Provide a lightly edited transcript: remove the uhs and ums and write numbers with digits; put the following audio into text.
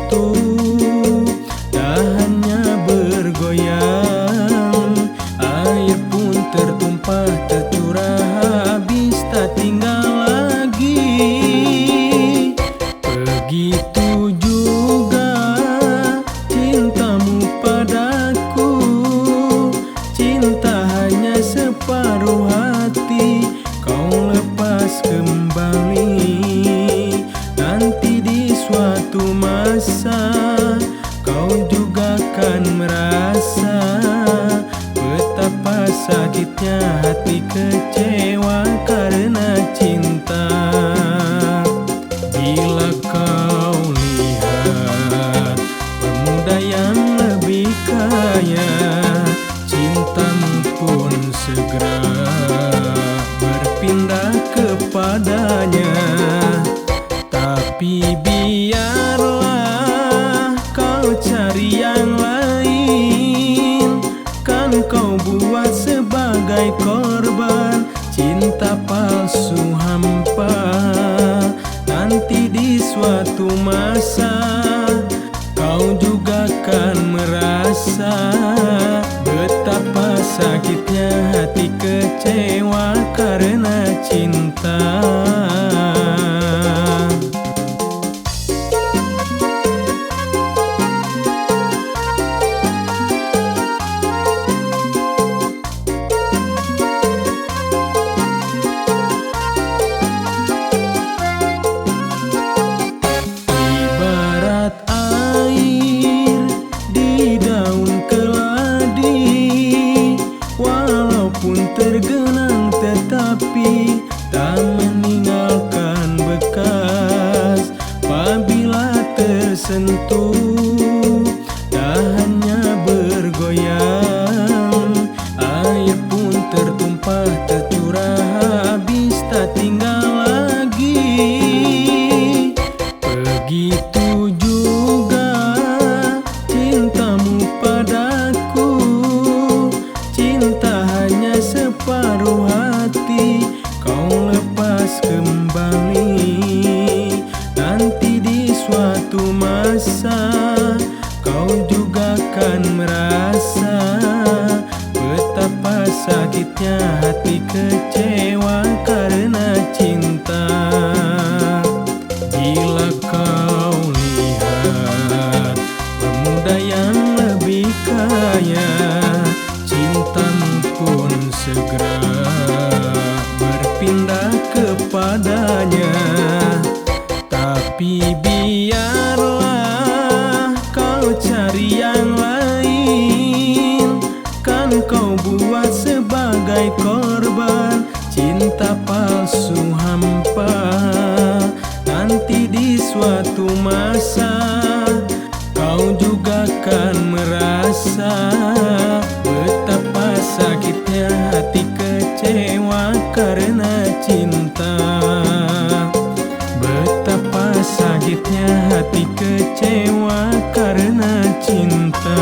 tersentuh, dahannya bergoyang, air pun tertumpah tercurah habis tak tinggal lagi. Begitu juga cintamu padaku, cinta hanya separuh hati, kau lepas kembali. Nanti di suatu masa kau juga kan merasa betapa sakitnya hati kecewa karena cinta. Bila kau lihat pemuda yang lebih kaya, cintamu pun segera berpindah kepadanya. Tapi biarlah kau cari yang lain, kan kau buat sebagai korban cinta palsu hampa. Nanti di suatu masa kau juga kan merasa betapa sakitnya hati kecewa karena cinta. Tergenang tetapi tak meninggalkan bekas. Apabila tersentuh, dahannya bergoyang, air pun tertumpah tercurah habis tak tinggal lagi. Begitu juga cintamu padaku, cinta hanya separuh hati, kau lepas kembali. Nanti di suatu masa kau juga kan merasa betapa sakitnya hati kecewa karena cinta. Bila kau lihat pemuda yang lebih kaya, cintamu pun segera berpindah kepadanya. Tapi biarlah kau cari yang lain, kan kau buat sebagai korban cinta palsu hampa. Nanti di suatu masa kau juga kan merasa betapa sakitnya hati kecewa karena cinta. Betapa sakitnya hati kecewa karena cinta.